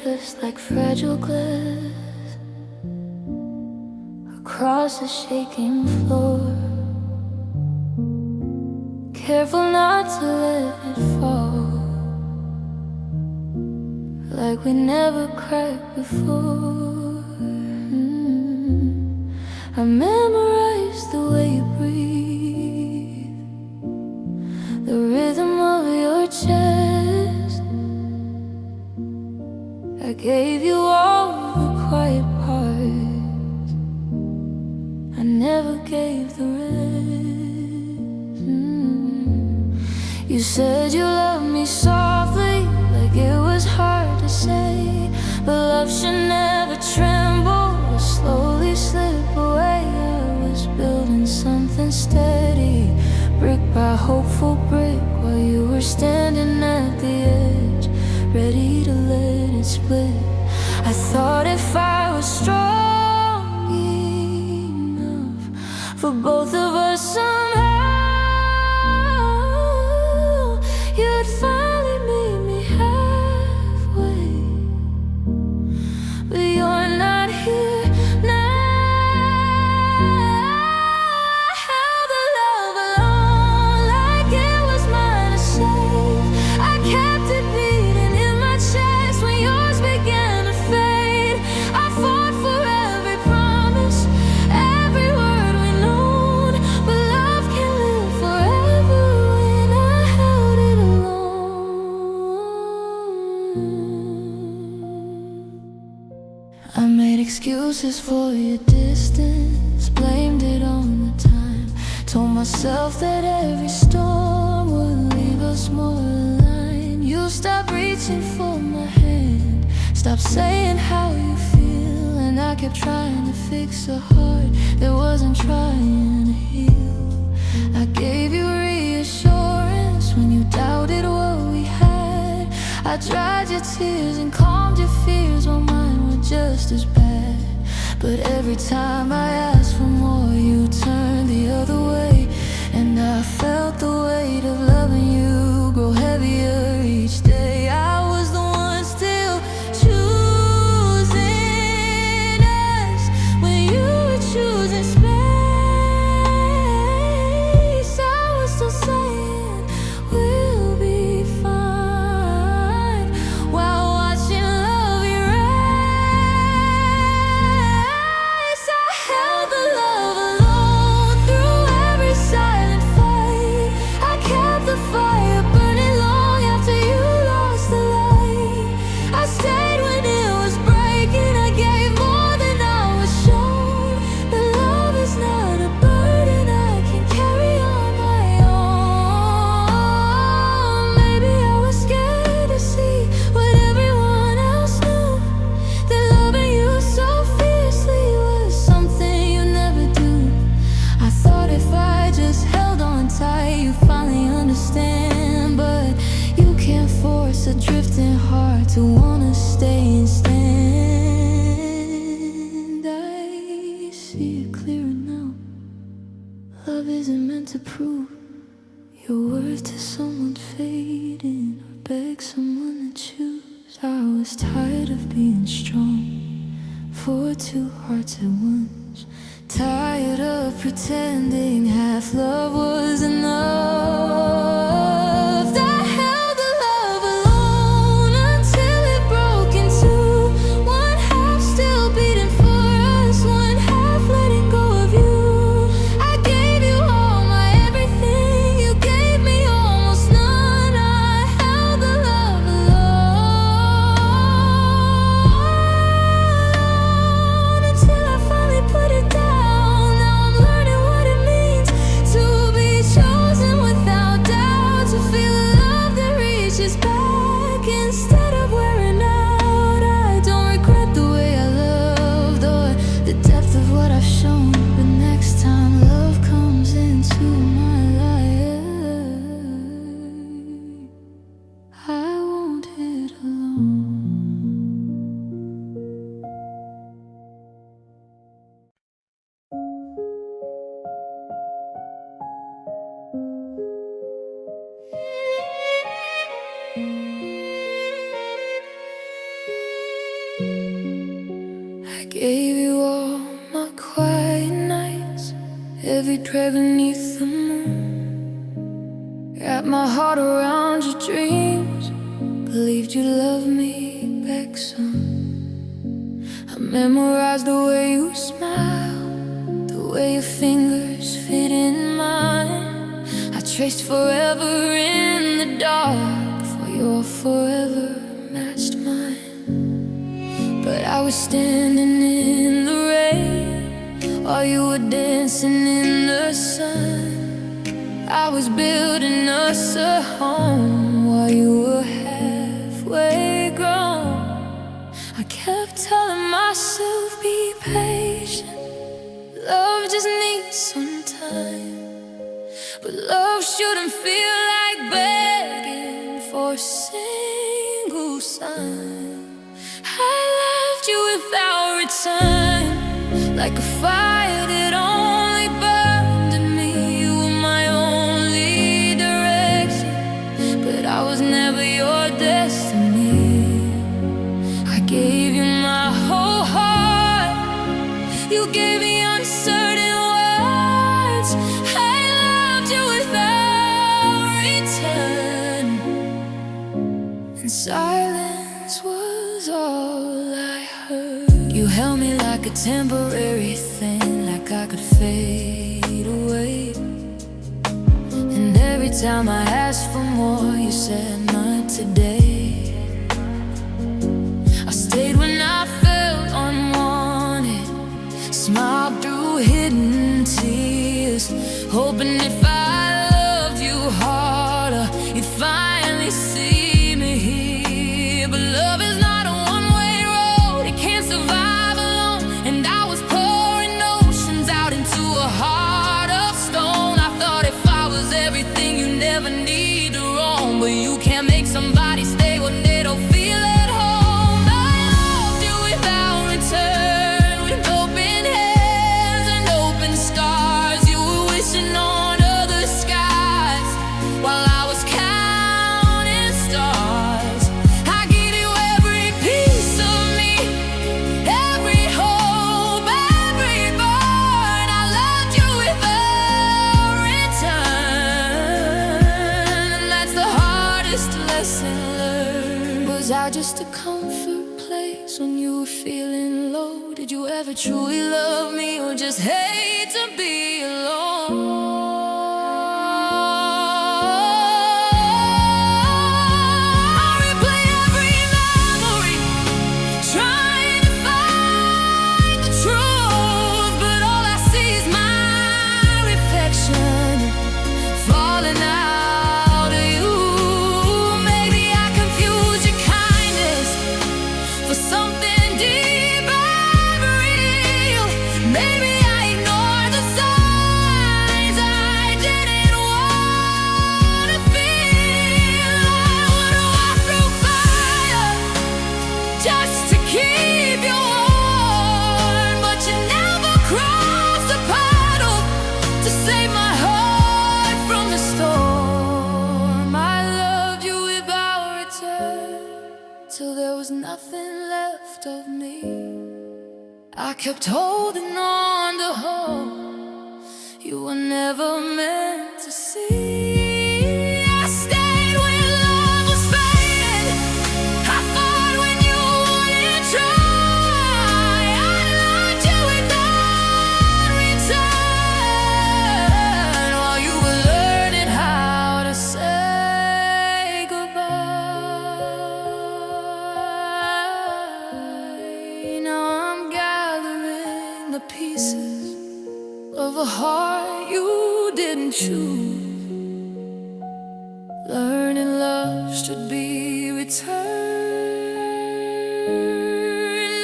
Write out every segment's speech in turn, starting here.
us like fragile glass across a shaking floor. Careful not to let it fall, like we never cracked before. I memorized the way you breathe, the rhythm of your chest. I gave you all the quiet parts, I never gave the rest. You said you loved me softly, like it was hard to say, but love should never tremble or slowly slip away. I was building something steady, brick by hopeful brick, while you were standing at the edge, ready to let it split. I thought if I was strong enough for both of us somehow, you'd finally meet me halfway. But you're not here now. I held the love alone like it was mine to save. I kept it beating in my chest when yours began to fade. I fought for every promise, every word we known, but love can live forever when I held it alone. I made excuses for your distance, blamed it on the time, told myself that every storm would leave us more aligned. You stopped reaching for my hand, stopped saying how you feel, and I kept trying to fix a heart that wasn't trying to heal. I gave you reassurance when you doubted what we had. I dried your tears and calmed your fears while mine were just as bad. But every time I asked for more, you turned the other way, and I felt the weight of loving you grow heavier each day. I was the one still choosing us when you were choosing space. I was still saying we'll be fine while watching love erase. I held the love alone through every silent fight. I kept the fire burning long after you lost the light. I stayed when it was breaking, I gave more than I was shown. But love is not a burden I can carry on my own. Maybe I was scared to see what everyone else knew, that loving you so fiercely was something you never do. I thought if I just held on tight, you'd finally understand, but you can't force a drifting heart to wanna stay and stand. I see it clearer now. Love isn't meant to prove your worth to someone fading or beg someone to choose. I was tired of being strong for two hearts at once, tired of pretending half love was enough. I held the love alone until it broke in two, one half still beating for us, one half letting go of you. I gave you all my everything, you gave me almost none. I held the love alone until I finally put it down. Now I'm learning what it means to be chosen. every day beneath the moon. Wrap my heart around your dreams. Believed you'd love me back soon. I memorized the way you smile, the way your fingers fit in mine. I traced forever in the dark, for your forever matched mine. But I was standing in the rain while you were dancing in the sun. I was building us a home while you were halfway grown. I kept telling myself, be patient, love just needs some time. But love shouldn't feel like begging for a single sign. I loved you without return, like a fire that only burned in me. You were my only direction, but I was never your destiny. I gave you my whole heart, you gave me uncertain words. I loved you without return, and silence was all I heard. You held me like a temporary thing, like I could fade away. And every time I asked for more, you said not today. I stayed when I felt unwanted, smiled through hidden tears, hoping if I loved you harder, you'd finally see me here. But love is not a one-way road, it can't survive alone. And I was pouring oceans out into a heart of stone. I thought if I was everything, you never need to roam. But you can't make somebody stay when they don't feel at home. I loved you without return, with open hands and open scars. You were wishing on other skies while I was counting stars. I gave you every piece of me, every hope, every burn. I loved you without return, and that's the hardest lesson learned. Was I just a comfort place when you were feeling low? Did you ever truly love me, or just hate to be alone? I replay every memory, trying to find the truth, but all I see is my reflection falling out of you. Maybe I confused your kindness for something deep and real. Maybe I ignored the signs I didn't want to feel. I would walk through fire just to keep you warm, but you never crossed the puddle to save my heart from the storm. I loved you without return, till there was nothing left of me. I kept holding on to hope you were never meant to see. I stayed when love was fading, I fought when you wouldn't try. I loved you without return, while you were learning how to say goodbye. Now I'm gathering the pieces of a heart you didn't choose, learning love should be returned,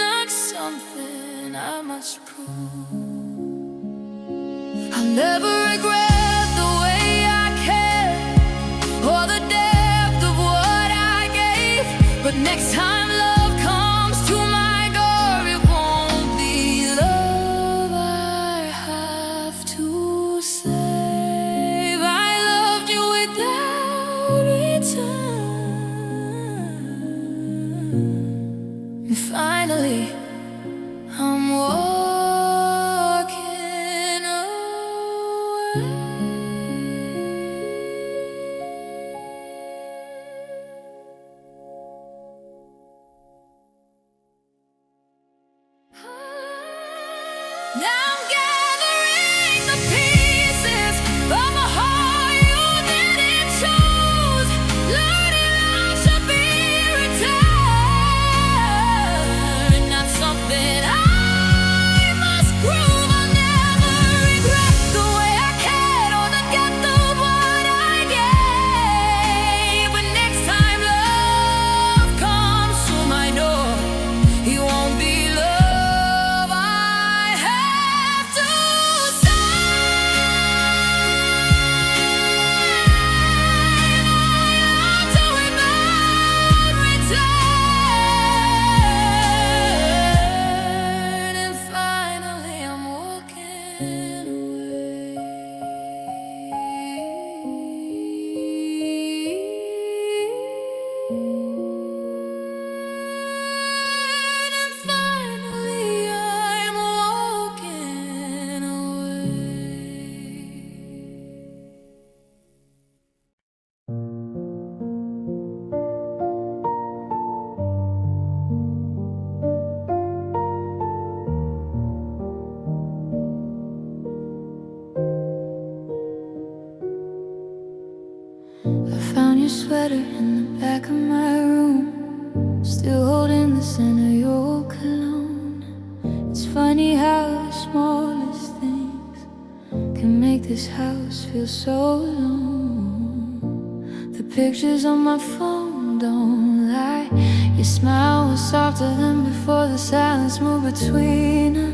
not something I must prove. I'll never regret the way I cared, or the depth of what I gave. But next time love comes to my door, it won't be love I have to save. I loved you without return, and finally I'm walking away. I found your sweater in the back of my room, still holding the scent of your cologne. It's funny how the smallest things can make this house feel so alone. The pictures on my phone don't lie. Your smile was softer than before. The silence moved between us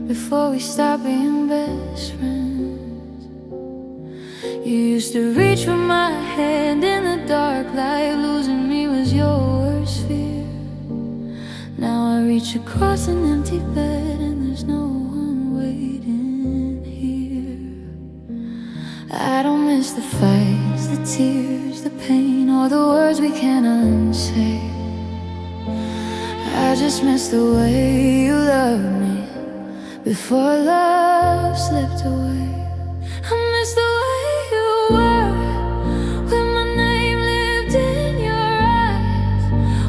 before we stopped being best friends. You used to reach for my hand in the dark, like losing me was your worst fear. Now I reach across an empty bed and there's no one waiting here. I don't miss the fights, the tears, the pain, or the words we can't unsay. I just miss the way you loved me before love slipped away. I miss the way you were when my name lived in your eyes,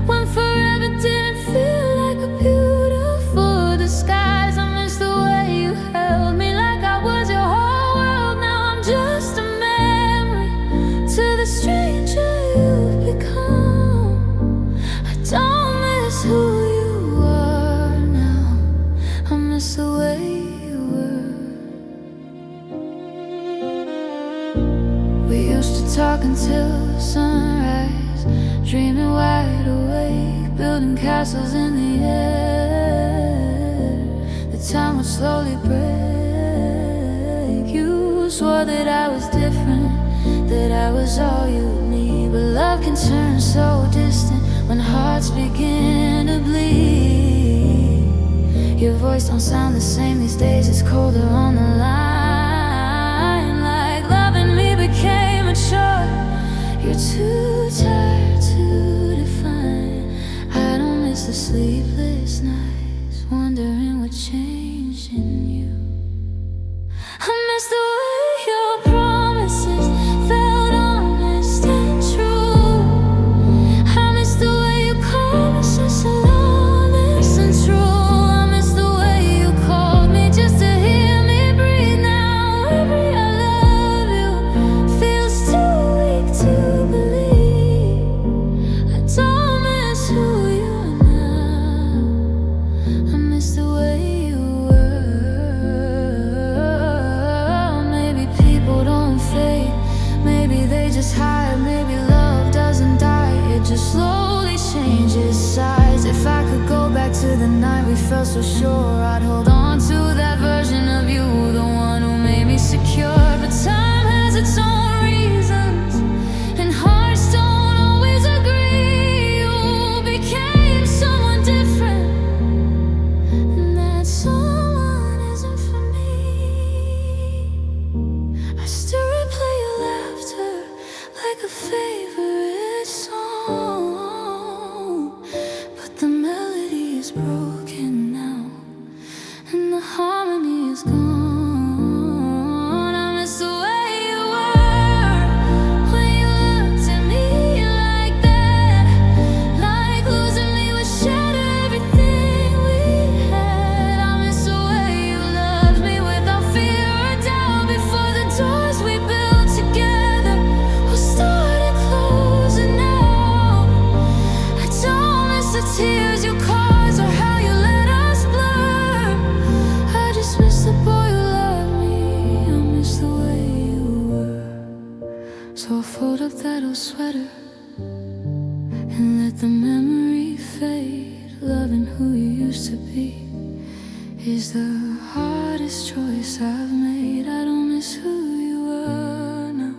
when forever didn't feel like a beautiful disguise. I miss the way you held me like I was your whole world. Now I'm just a memory to the stranger you've become. I don't miss who you are now, I miss the way you were. We used to talk until sunrise, dreaming wide awake, building castles in the air. The time would slowly break. You swore that I was different, that I was all you need. But love can turn so distant when hearts begin to bleed. Your voice don't sound the same these days, it's colder on the line. Like loving me became a chore you're too tired to define. I don't miss the sleepless nights, wondering what changed in you. I miss the way your promises felt honest and true. I miss the way you called me such a honest and true. I miss the way you called me just to hear me breathe. Now every I love you feels too weak to believe. I don't miss who you are now, I miss the way you were. Maybe people don't fade, maybe they just hide. Maybe love doesn't die, it just slowly changes size. If I could go back to the night we felt so sure, I'd hold on to that version of you, the one who made me secure. But time has its own reasons, and hearts don't always agree. You became someone different, and that someone isn't for me. I still replay your laughter like a favorite song, but the melody is broken now, and the harmony is gone. I miss the way you were when you looked at me like that, like losing me would shatter everything we had. I miss the way you loved me without fear or doubt, before the doors we built together all started closing out. I don't miss the tears you caused or how you let us blur. I just miss the boy who loved me, I miss the way you were. So I fold up that old sweater and let the memory fade. Loving who you used to be is the hardest choice I've made. I don't miss who you were now,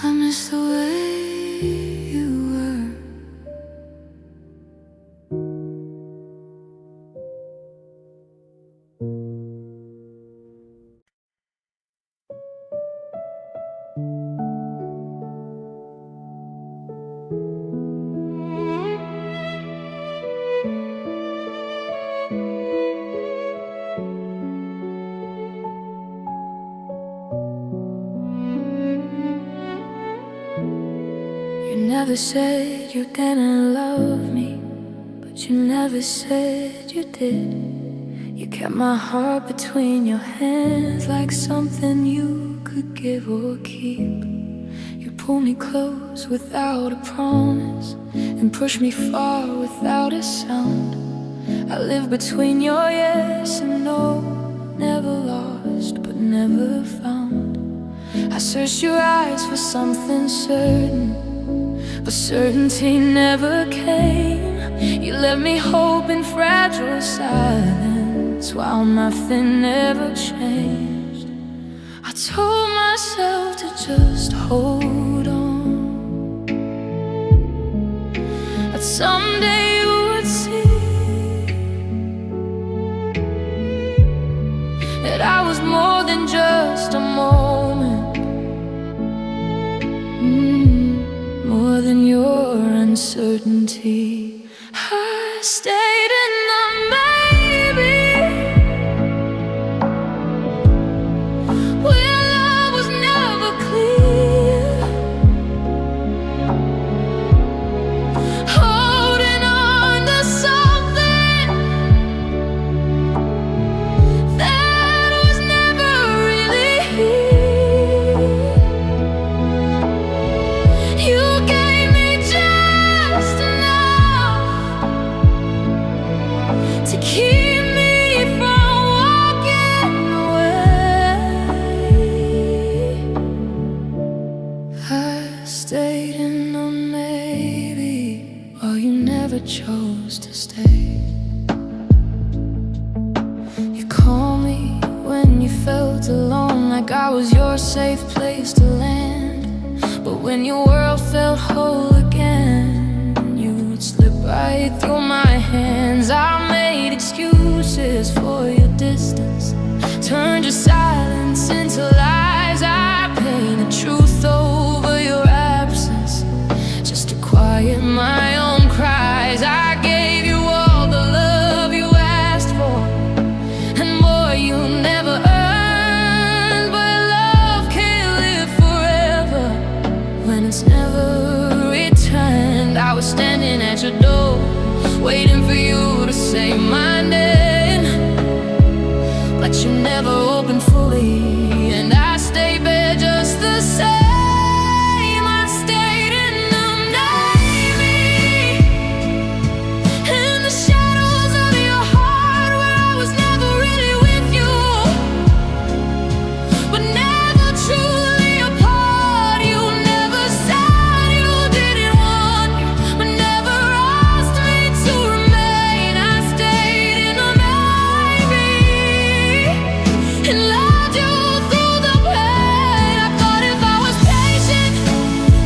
I miss the way you were. You never said you're gonna love me, but you never said you did. You kept my heart between your hands, like something you could give or keep. You pulled me close without a promise, and pushed me far without a sound. I live between your yes and no, never lost but never found. I searched your eyes for something certain, but certainty never came. You left me hope in fragile silence, while nothing ever changed. I told myself to just hold on, that someday you would see that I was more than just a moment, more than your uncertainty. I stayed in the maybe, where love was never clear, holding on to something that was never really here. You gave me just enough to keep me from walking away. I stayed in the maybe, while you never chose to stay. You called me when you felt alone, like I was your safe place to land. But when your world felt whole again, you would slip right through my hands. I made excuses for your distance, turned your silence into lies. I painted truth over your absence, just to quiet my own cries. I gave you all the love you asked for, and more you never earned. But love can't live forever when it's never returned. I was standing at your door, waiting for you to say my name, but you never opened fully, and I stayed there just the same. I stayed in the navy, in the shadows of your heart, where I was never really with you, but never truly apart. You never said you didn't want me, but never asked me to remain. I stayed in the maybe, and loved you through the pain. I thought if I was patient,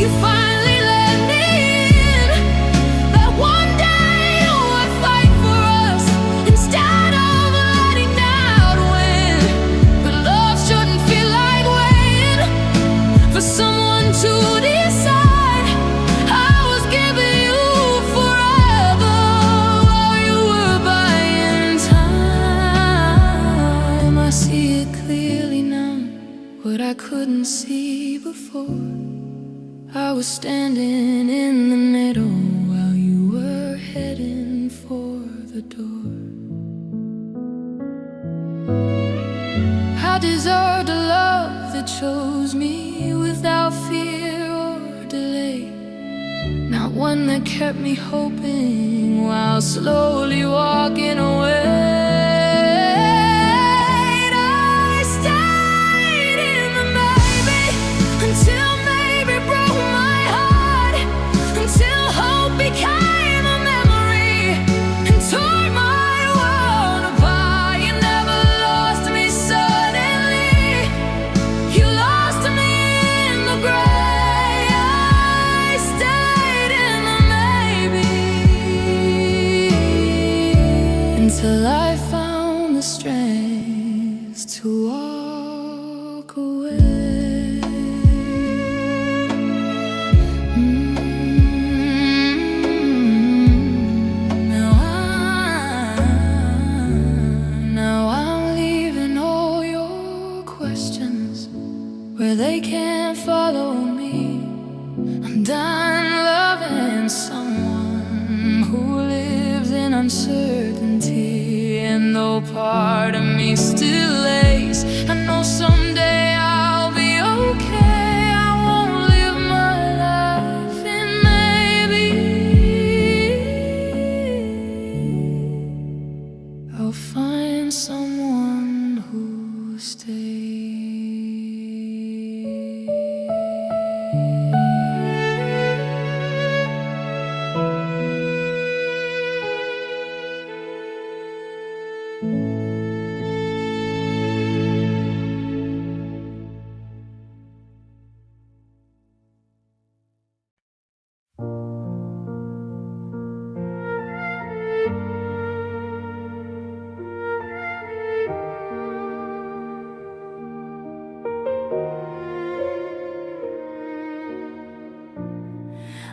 you finally let me in, that one day you would fight for us instead of letting out win. But love shouldn't feel like waiting for someone to decide. I was giving you forever while you were buying time. I see it clearly now, what I couldn't see before. I was standing in the middle while you were heading for the door. I deserved a love that chose me without fear or delay, not one that kept me hoping while slowly walking away. I stayed in the maybe, until maybe broke my heart, until hope became a memory and tore my world apart. You never lost me suddenly, you lost me in the gray. I stayed in the maybe, until I found the strength to walk away. Now I'm leaving all your questions where they can't follow me. I'm done loving someone who lives in uncertainty, and even though part of me still aches. I know someday I'll be okay. I won't live my life in maybe. I'll find someone who stays.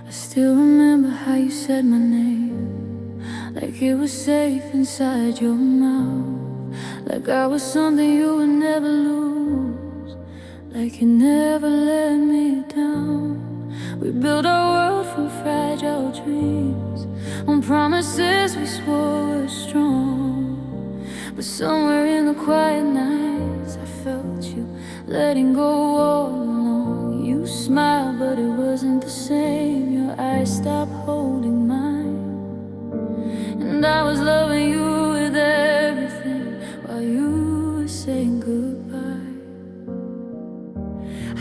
I still remember how you said my name, like it was safe inside your mouth, like I was something you would never lose, like you never let me down. We built our world from fragile dreams, on promises we swore were strong. But somewhere in the quiet nights I felt you letting go all along. You smiled but it wasn't the same. Your eyes stopped holding mine, and I was loving you with everything while you were saying goodbye.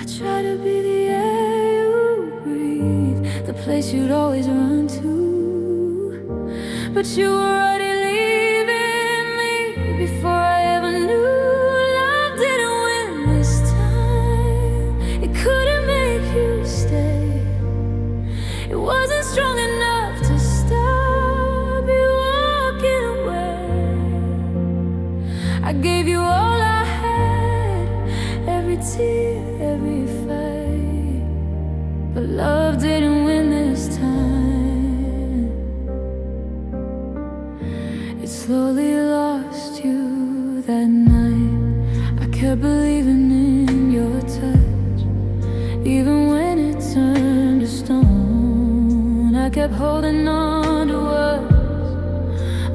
I tried to be the air you breathe, the place you'd always run to, but you were already leaving me before I ever knew. Love didn't win this time. It couldn't make you stay. It wasn't strong enough to stop you walking away. I gave you all I had, every tear, every fight, but love didn't win this time. It slowly lost you that night. I kept believing in your touch, even when it turned to stone. I kept holding on to us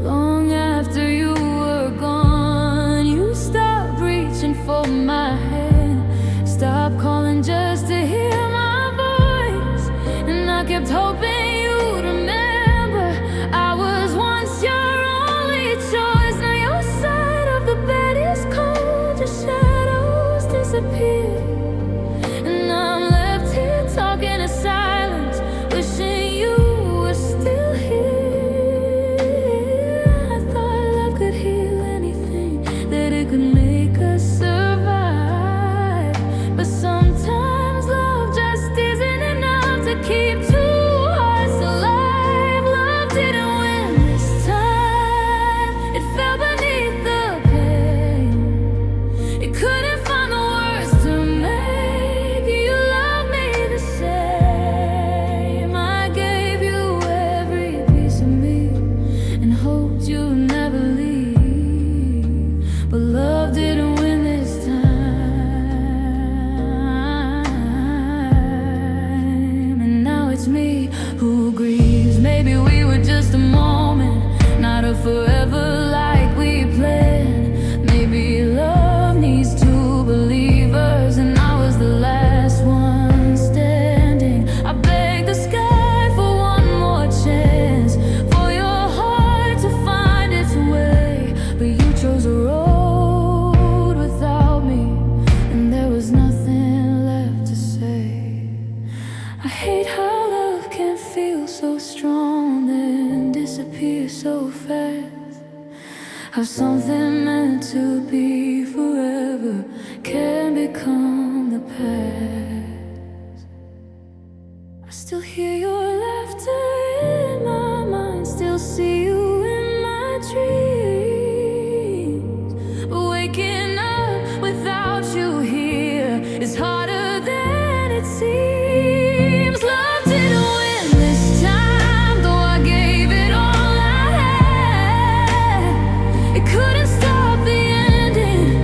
long after you were gone. You stopped reaching for my hand, stopped calling just to hear my voice, and I kept hoping you'd remember I was once your only choice. Now your side of the bed is cold, your shadows disappear, and I'm left here talking in silence, wishing you were still here. I thought love could heal anything, that it could make us survive, but sometimes love just isn't enough to keep two hearts alive. Love didn't win this time. It fell beneath the pain. It couldn't find the words to make you love me the same. I gave you every piece of me and hoped you'd never leave, but love didn't win this time. And now it's me who grieves. Maybe we were just a moment, not a forever like we planned. Maybe love needs two believers, and I was the last one standing. I begged the sky for one more chance, for your heart to find its way, but you chose a road without me, and there was nothing left to say. I hate how love can feel so strong, then disappear so fast. How something meant to be forever can become the past. I still hear your laughter in my mind, still see you in my dreams, but waking up without you here is harder than it seems. Love didn't win this time, though I gave it all I had. It couldn't stop the ending,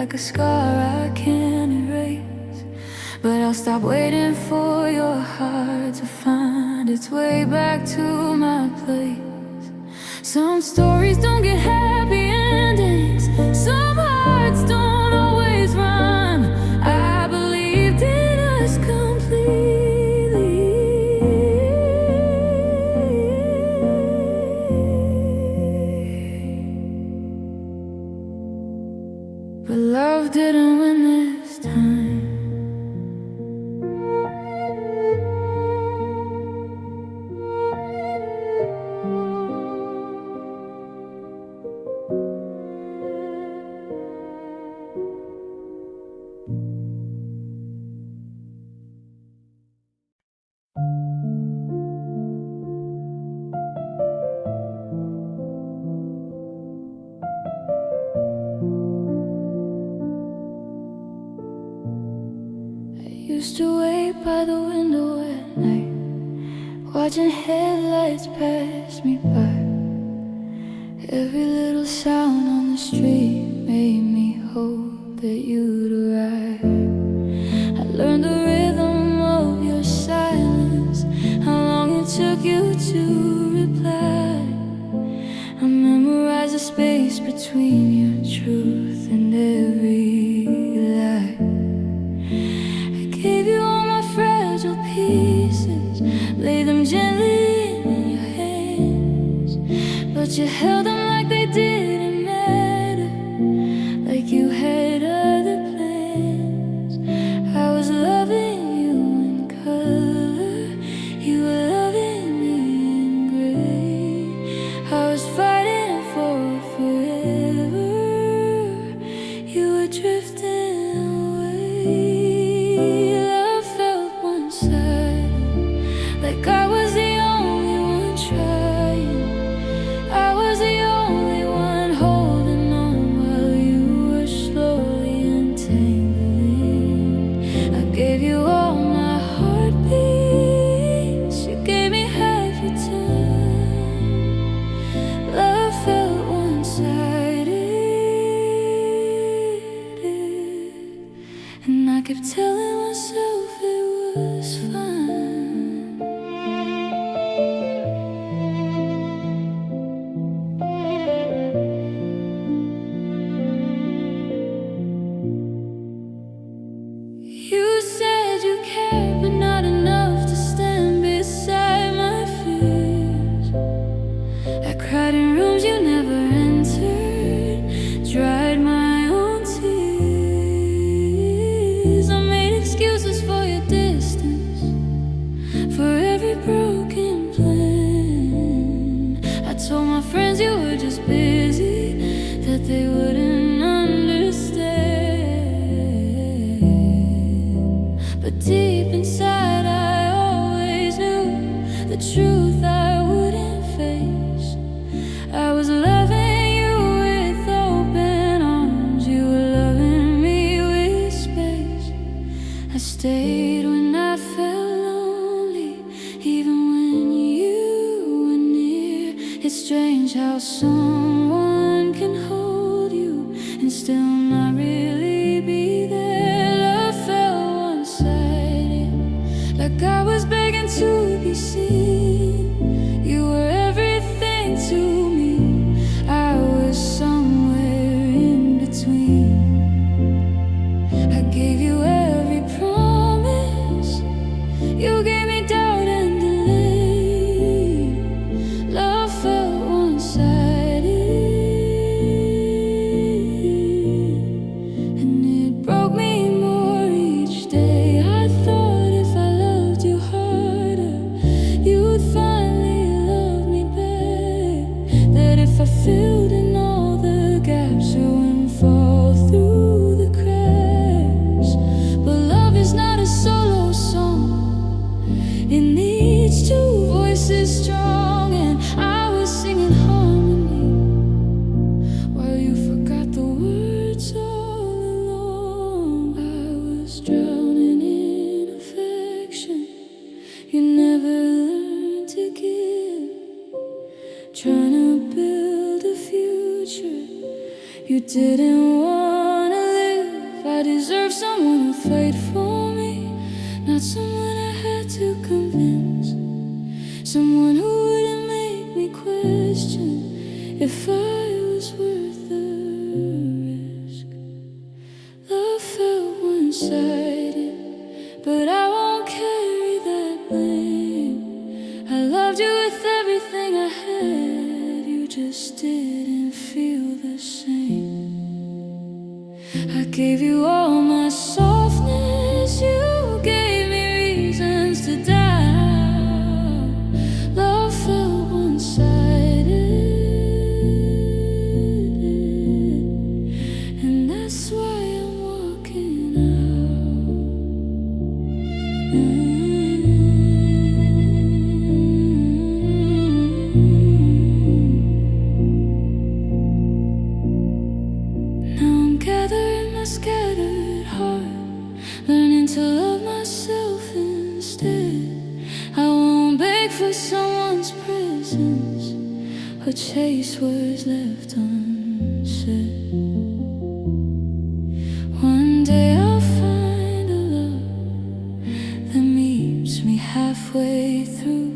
like a scar I can't erase. But I'll stop waiting for your heart to find its way back to my place. Some stories don't get happy endings, some hearts don't always run. I believed in us completely, but love didn't win this time. Used to wait by the window at night, watching headlights pass me by. Every little sound on the street made me hope that you'd arrive. I learned the rhythm of your silence, how long it took you to reply. I memorized the space between your truth and every lie. Gave you all my fragile pieces, laid them gently in your hands, but you held them like they didn't matter, like you had other plans. I was loving you in color, you were loving me in gray. I was fighting for forever, you were drifting away. Like I was the only one trying, I was the only one holding on while you were slowly untangling. I gave you all my heartbeats, you gave me half your time. Love felt one-sided, and I kept telling myself it was fine. You said you cared, but not enough to stand beside my fears. I cried in rooms you never entered, dried my own tears. I made excuses for your distance, for every broken plan. I told my friends you were just busy, that they wouldn't understand. But deep inside I always knew the truth I wouldn't face. I was loving you with open arms, you were loving me with space. I stayed when I felt lonely, even when you were near. It's strange how someone can hold you and still not really be there. Love felt one-sided, like I was begging to be seen. You were everything to me, I was somewhere in between. I gave you every promise, you gave me doubt and delay. Love felt one-sided, and it broke me more each day. I thought if I loved you harder, you'd finally love me back. That if I filled in all the gaps, you wouldn't fall through the cracks. But love is not a solo song, it needs two voices strong. And I was singing harmony while you forgot the words all along. I was drowning in affection you never learned to give, trying to build a future you didn't want to live. I deserve someone who'll fight for me, not someone I had to convince. Someone who wouldn't make me question if I was worth the risk. Love felt one-sided, but I won't carry that blame. I loved you with everything I had, you just didn't feel the same. I gave you all my softness, you gave me reasons to doubt. Love felt one-sided, and that's why I'm walking out. Now I'm gathering my scattered heart, learning to love myself instead. I won't beg for someone's presence or chase words left unsaid. One day I'll find a love that meets me halfway through,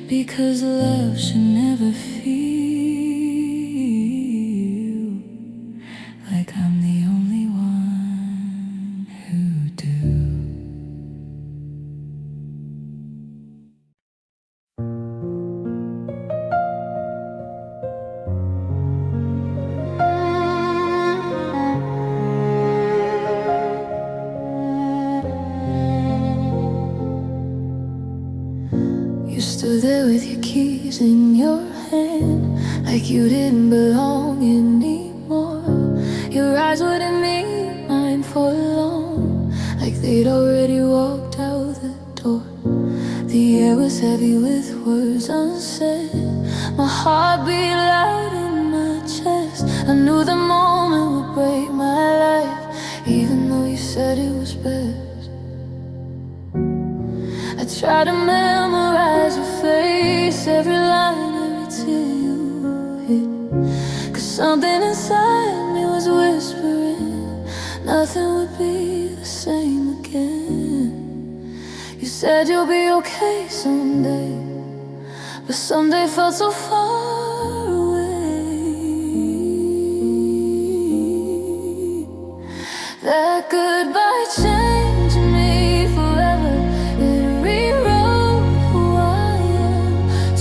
because love should never feel like I'm the only one who do. You stood there with your keys in your hand, like you didn't belong anymore. Your eyes wouldn't meet mine for long, like they'd already walked out the door. The air was heavy with words unsaid, my heart beat loud in my chest. I knew the moment would break my life, even though you said it was best. I tried to memorize your face, every line, every tear you hid, 'cause something inside me was whispering nothing would be the same again. You said you'll be okay someday, but someday felt so far away. That goodbye changed me forever. It rewrote who I am,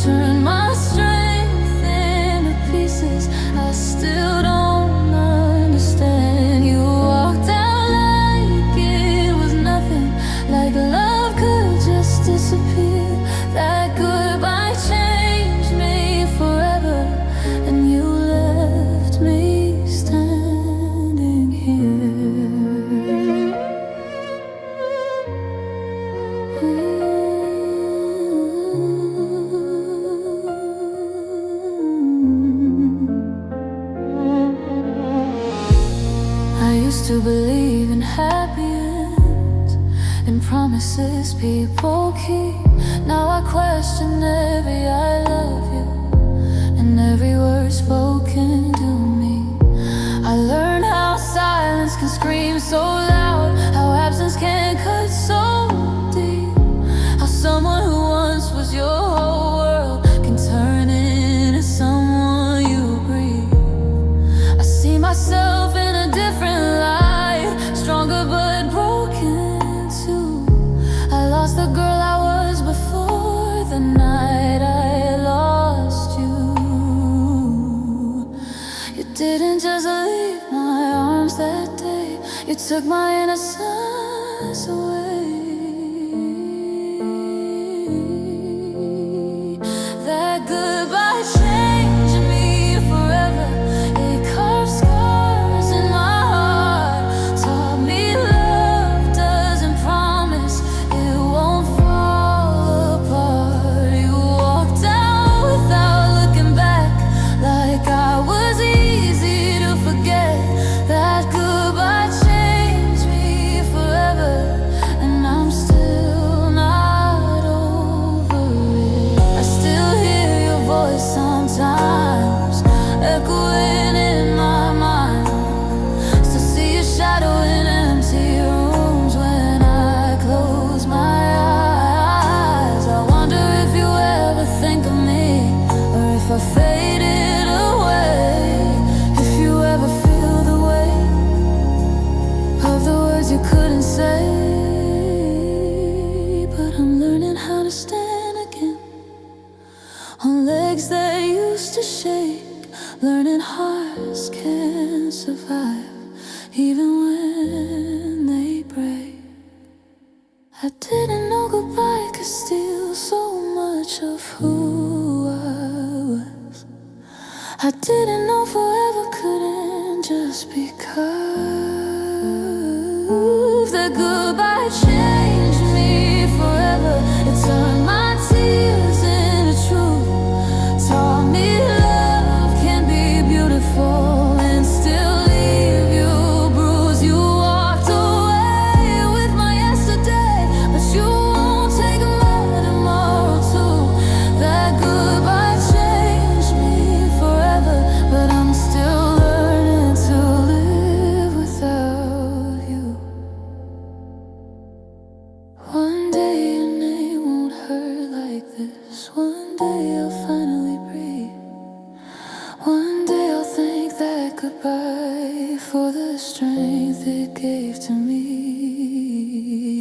turned my strength into pieces I still don't understand. You walked out like it was nothing, like love could just disappear. That goodbye changed me forever, and you left me standing here. I used to believe in happy ends and promises people keep. Now I question every I love you and every word spoken to me. I learned how silence can scream so loud, how absence can cut so deep, how someone who once was your whole world can turn into someone you grieve. I see myself in a different light, stronger but broken too. I lost the girl I was before the night I lost you. You didn't just leave my arms that day, you took my innocence away. That goodbye changed me forever. It carved scars in my heart, taught me love doesn't promise it won't fall apart. You walked out without looking back, like I was easy to forget. That goodbye changed me I faded away. If you ever feel the weight of the words you couldn't say, but I'm learning how to stand again on legs that used to shake, learning hearts can survive even when they break. I didn't know goodbye could steal so much of who I was. I didn't know forever couldn't just be carved. That goodbye changed me forever. It turned my tears into truth, taught me love can be beautiful and still leave you bruised. You walked away with my yesterday, but you won't take my tomorrow too. That goodbye changed me forever, but I'm still learning to live without you. One day your name won't hurt like this. One day I'll finally breathe. One day I'll thank that goodbye for the strength it gave to me.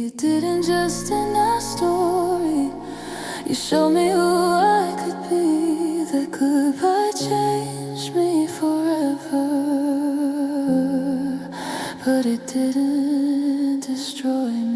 It didn't just end our story, you showed me who I could be. That goodbye changed me forever, but it didn't destroy me.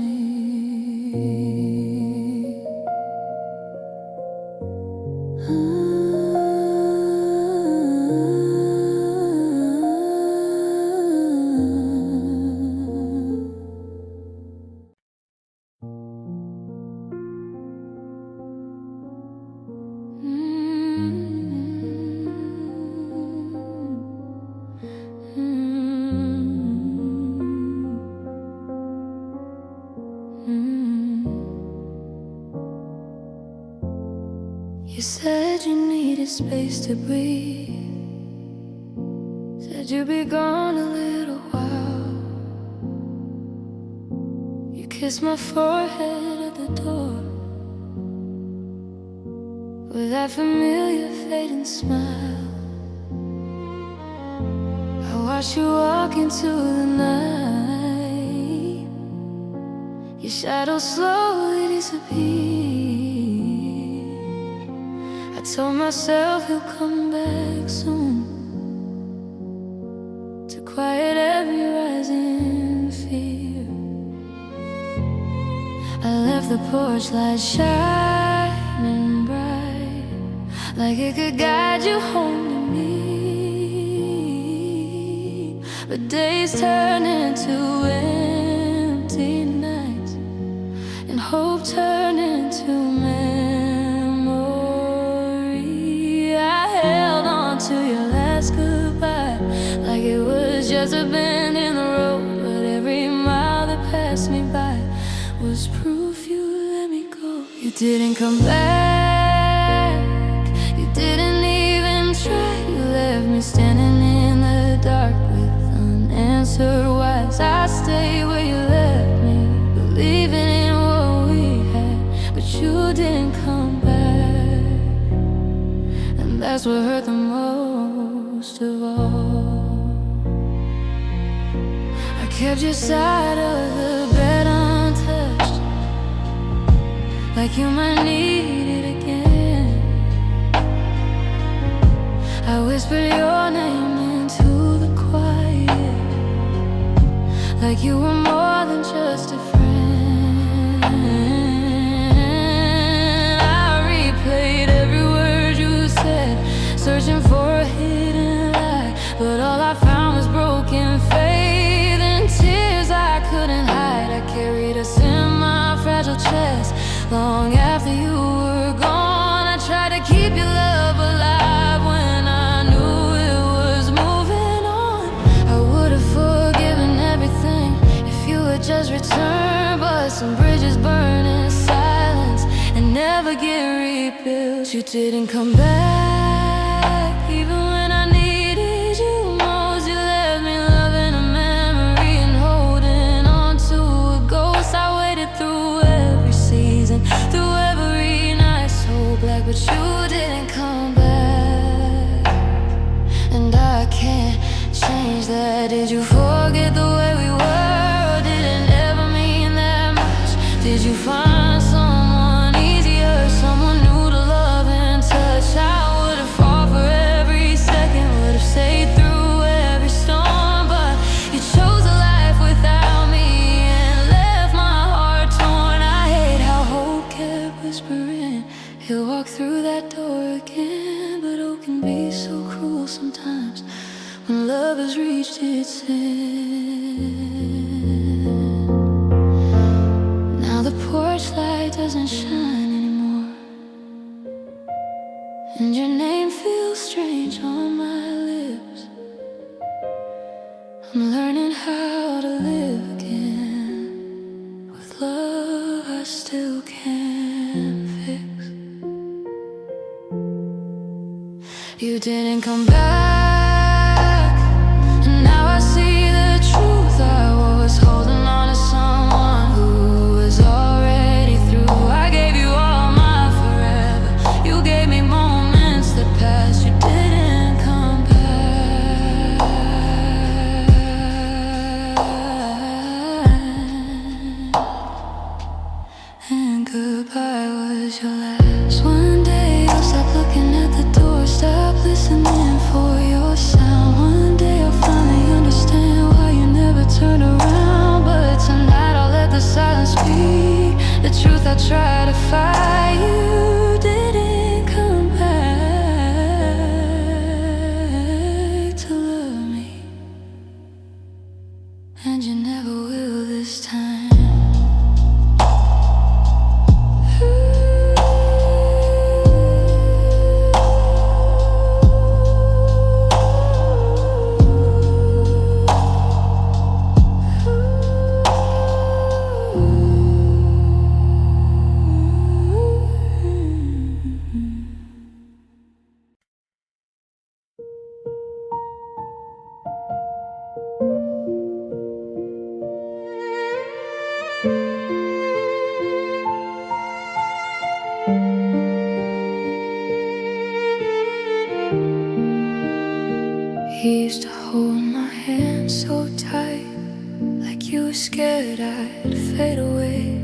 You said you needed space to breathe, said you'd be gone a little while. You kissed my forehead at the door with that familiar fading smile. I watched you walk into the night, your shadow slowly disappeared. I told myself he'll come back soon to quiet every rising fear. I left the porch light shining bright, like it could guide you home to me. But days turn into empty nights, and hope turned into memory. I held on to your last goodbye like it was just a bend in the road, but every mile that passed me by was proof you let me go. You didn't come back, you didn't even try. You left me standing in the dark with unanswered whys. I stayed where you left me, believing in what we had, but you didn't come back, and that's what hurt the most of all. I kept your side of the bed untouched, like you might need it again. I whispered your name into the quiet, like you were more than just a friend. I replayed every word you said, searching for a hidden lie, but all I found was broken faith and tears I couldn't hide. I carried us in my fragile chest long after you were gone. I tried to keep your love alive when I knew it was moving on. I would have forgiven everything if you had just returned, but some bridges burn in silence and never get rebuilt. You didn't come back even when I needed you most. You left me loving a memory and holding on to a ghost. I waited through every season, through every night so black, but you didn't come back. Did you forget the way we were, or did it never mean that much? Did you find someone easier, someone new to love and touch? I would have fought for every second, would have stayed through every storm, but you chose a life without me and left my heart torn. I hate how hope kept whispering he'll walk through that door again, but hope can be so cruel sometimes when love has reached its end. Now the porch light doesn't shine anymore, and your name feels strange on my lips. I'm learning how to live again with love I still can't fix. You didn't come back, and now I see the truth. I was holding on to someone who was already through. I gave you all my forever, you gave me moments that passed. You didn't come back, and goodbye was your last. One day I'll stop looking at the door, stop listening for your sound. One day I'll finally understand why you never turned around. But tonight I'll let the silence speak the truth I try to fight. You didn't come back to love me, and you never will this time. He used to hold my hand so tight, like you were scared I'd fade away.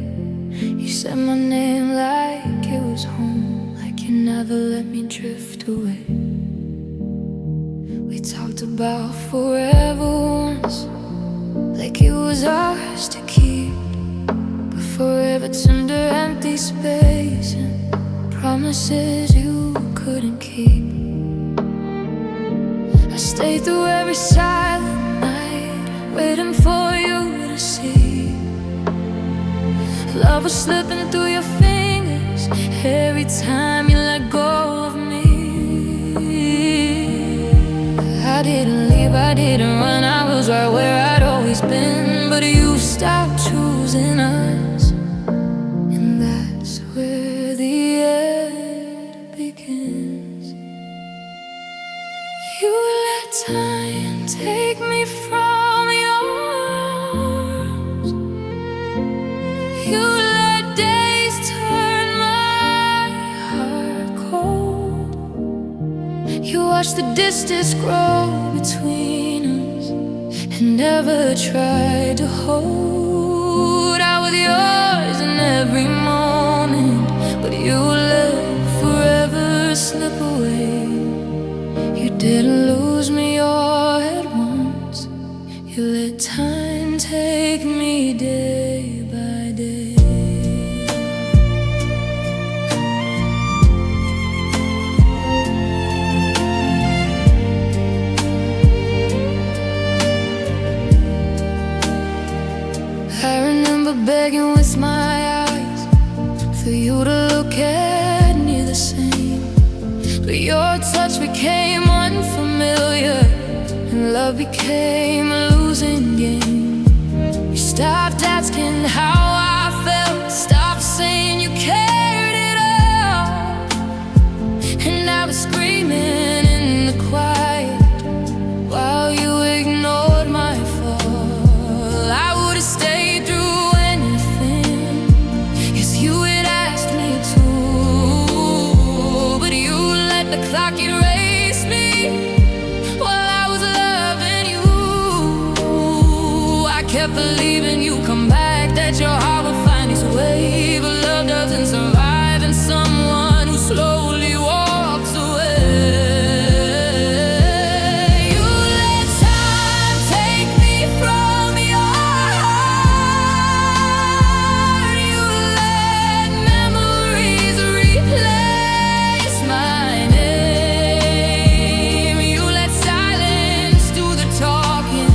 You said my name like it was home, like you never let me drift away. We talked about forever once, like it was ours to keep, but forever turned to empty space and promises you couldn't keep. I stayed through every silent night, waiting for you to see. Love was slipping through your fingers every time you let go of me. I didn't leave, I didn't run, I was right where I'd always been. But you stopped choosing us, and that's where the end begins. You let time take me from your arms. You let days turn my heart cold. You watched the distance grow between us and never tried to hold. I was yours in every moment, but you let forever slip away. You didn't lose me all at once, you let time take me day by day. I remember begging with my eyes for you to look at me the same, but your touch became unfamiliar and love became a losing game. You stopped asking how I felt, stopped saying you cared at all, and I was screaming in the quiet while you ignored my fall. I would have stayed through anything, yes, you had asked me to, but you let the clock erase me while I was loving you. kept believing you'd come back, that your heart would find its way. But love doesn't survive in someone who slowly walks away. You let time take me from your heart. You let memories replace my name. You let silence do the talking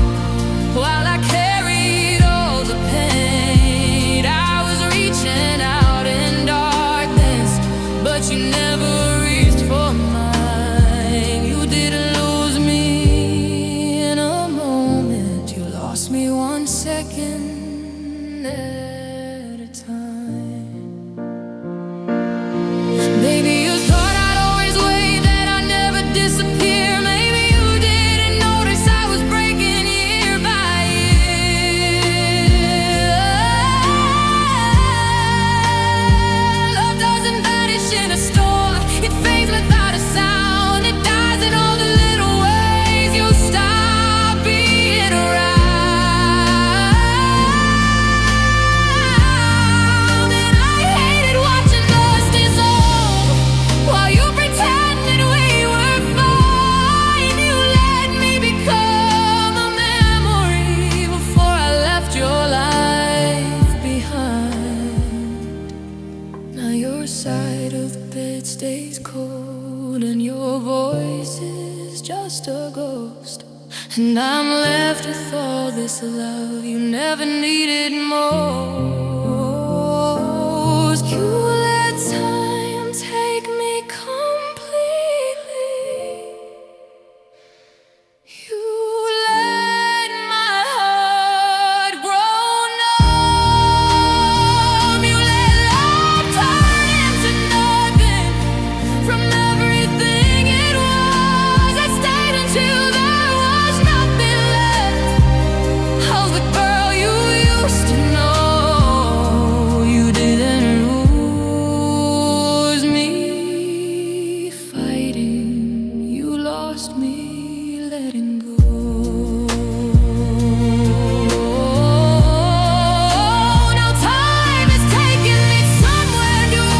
while I carried all the pain. I was reaching out in darkness, but you never reached for mine. You didn't lose me in a moment. You lost me 1 second at a time. Baby, you thought I'd always wait, that I'd never disappear. Maybe you didn't notice I was breaking year by year. Love doesn't vanish in a storm. It fades without a sound. It dies in all the little ways you stop being around. And I hated watching us dissolve while you pretended we were fine. You let me become a memory before I left your life behind. Now your side of the bed stays cold, and your voice is just a ghost. And I'm left with all this love you never needed most. You let time take me completely. You let my heart grow numb. You let love turn into nothing from everything it was. I stayed until there was nothing left. I was the girl you used to know. You didn't lose me fighting. You lost me letting go. Now time is taking me somewhere new,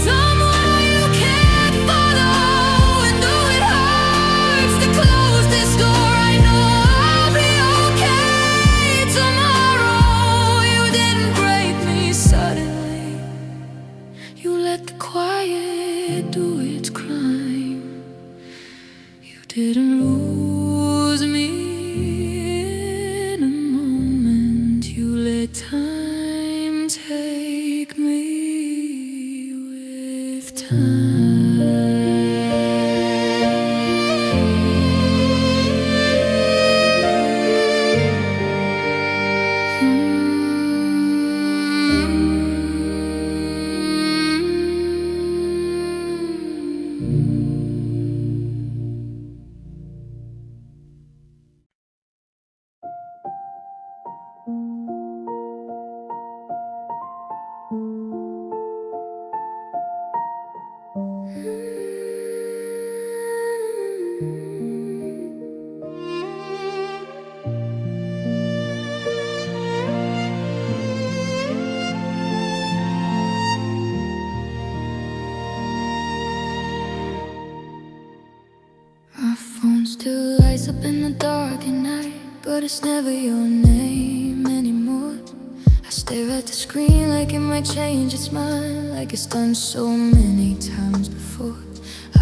somewhere you can't follow. And though it hurts to close this door, I know I'll be okay tomorrow. You didn't break me suddenly. You let the quiet do its crime. You didn't lose me in a moment. You let time take me with time. My phone still lights up in the dark at night, but it's never your name anymore. I stare at the screen like it might change its mind, like it's done so many times before.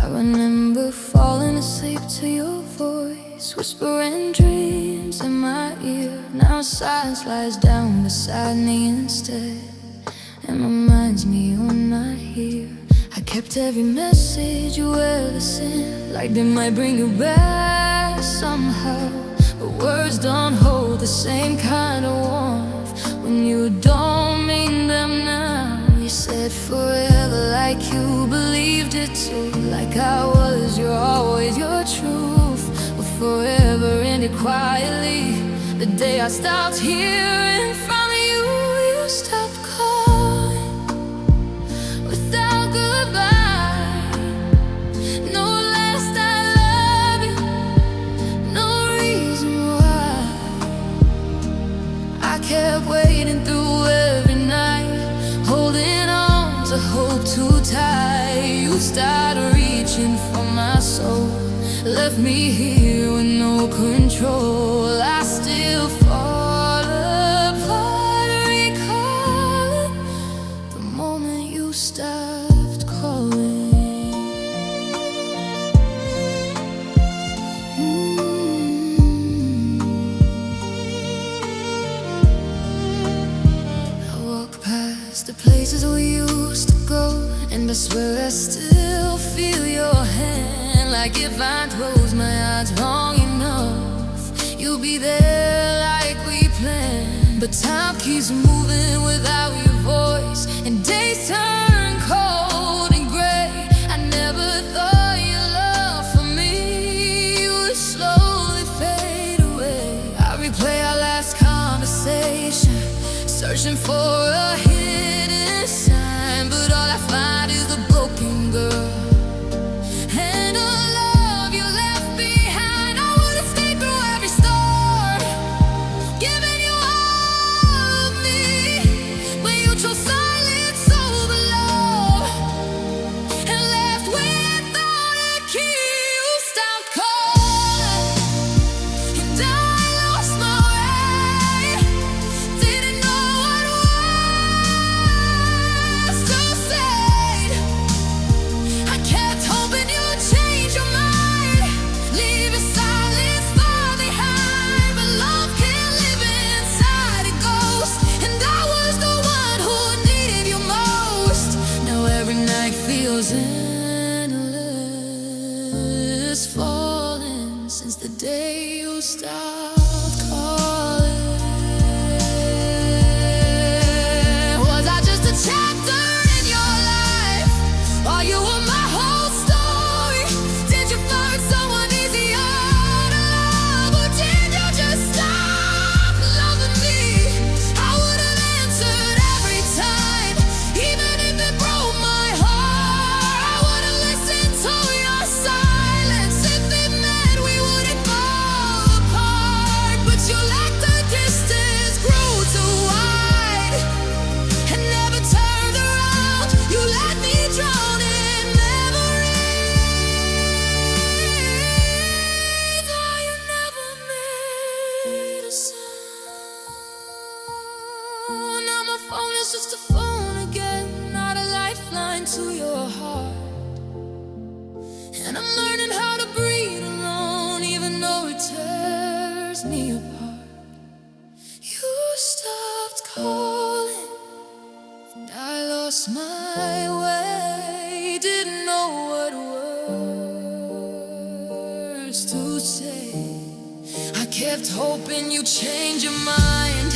I remember falling asleep to your voice, whispering dreams in my ear. Now silence lies down beside me instead, and reminds me you're not here. I kept every message you ever sent, like they might bring you back somehow. But words don't hold the same kind of warmth when you don't mean them now. You said forever like you believed it too, like I was, you're always your truth. But forever ended quietly the day I stopped hearing from you. You stopped calling without goodbye. No last I love you, no reason why. started reaching for my soul, left me here with no control. I still fall apart, recalling the moment you stopped calling. I walk past the places we used to go, and I swear I still feel your hand. Like if I close my eyes long enough, you'll be there like we planned. But time keeps moving without your voice, and days turn cold and gray. I never thought your love for me would slowly fade away. I replay our last conversation, searching for a hidden sign, but all I find is a broken girl and a love you left behind. I would've stayed through every storm, giving you all of me, but you chose silence over love and left without a key. You stopped calling, and I lost my way. Didn't know what words to say. I kept hoping you'd change your mind, leave your silence far behind. But love can't live inside a ghost, and I was the one who needed you most. Now every night feels endless, falling since the day you stopped calling. Was I just a chapter in your life, or you were my whole story? Did you find someone easier to love, or did you just stop loving me? I would've answered every time, even if it broke my heart. I would've listened to your silence if it meant we wouldn't fall apart. But you let the distance grow too wide and never turned around. You let me drown in memories. Oh, you never made a sound. Now my phone is just a phone again, not a lifeline to your heart. And I'm learning how to breathe alone, even though it tears me apart. You stopped calling, and I lost my way. Didn't know what words to say. I kept hoping you'd change your mind,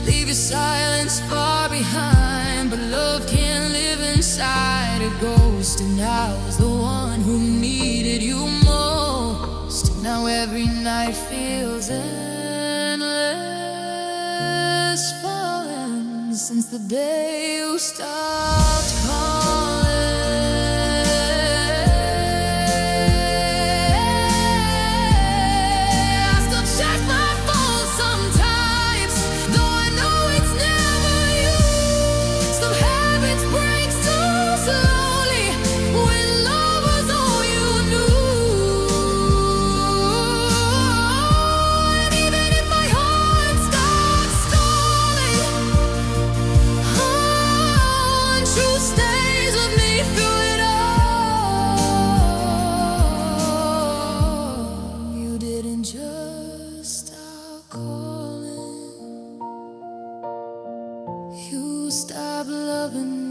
leave your silence far behind. But love can't live inside a ghost, and I was the one who needed you most. Now every night feels endless, falling since the day you stopped calling. I still check my phone sometimes, though I know it's never you. Some habits break so slowly when love was all you knew. And even if my heart starts stalling, true stays with me through it all. You didn't just stop calling, you stopped loving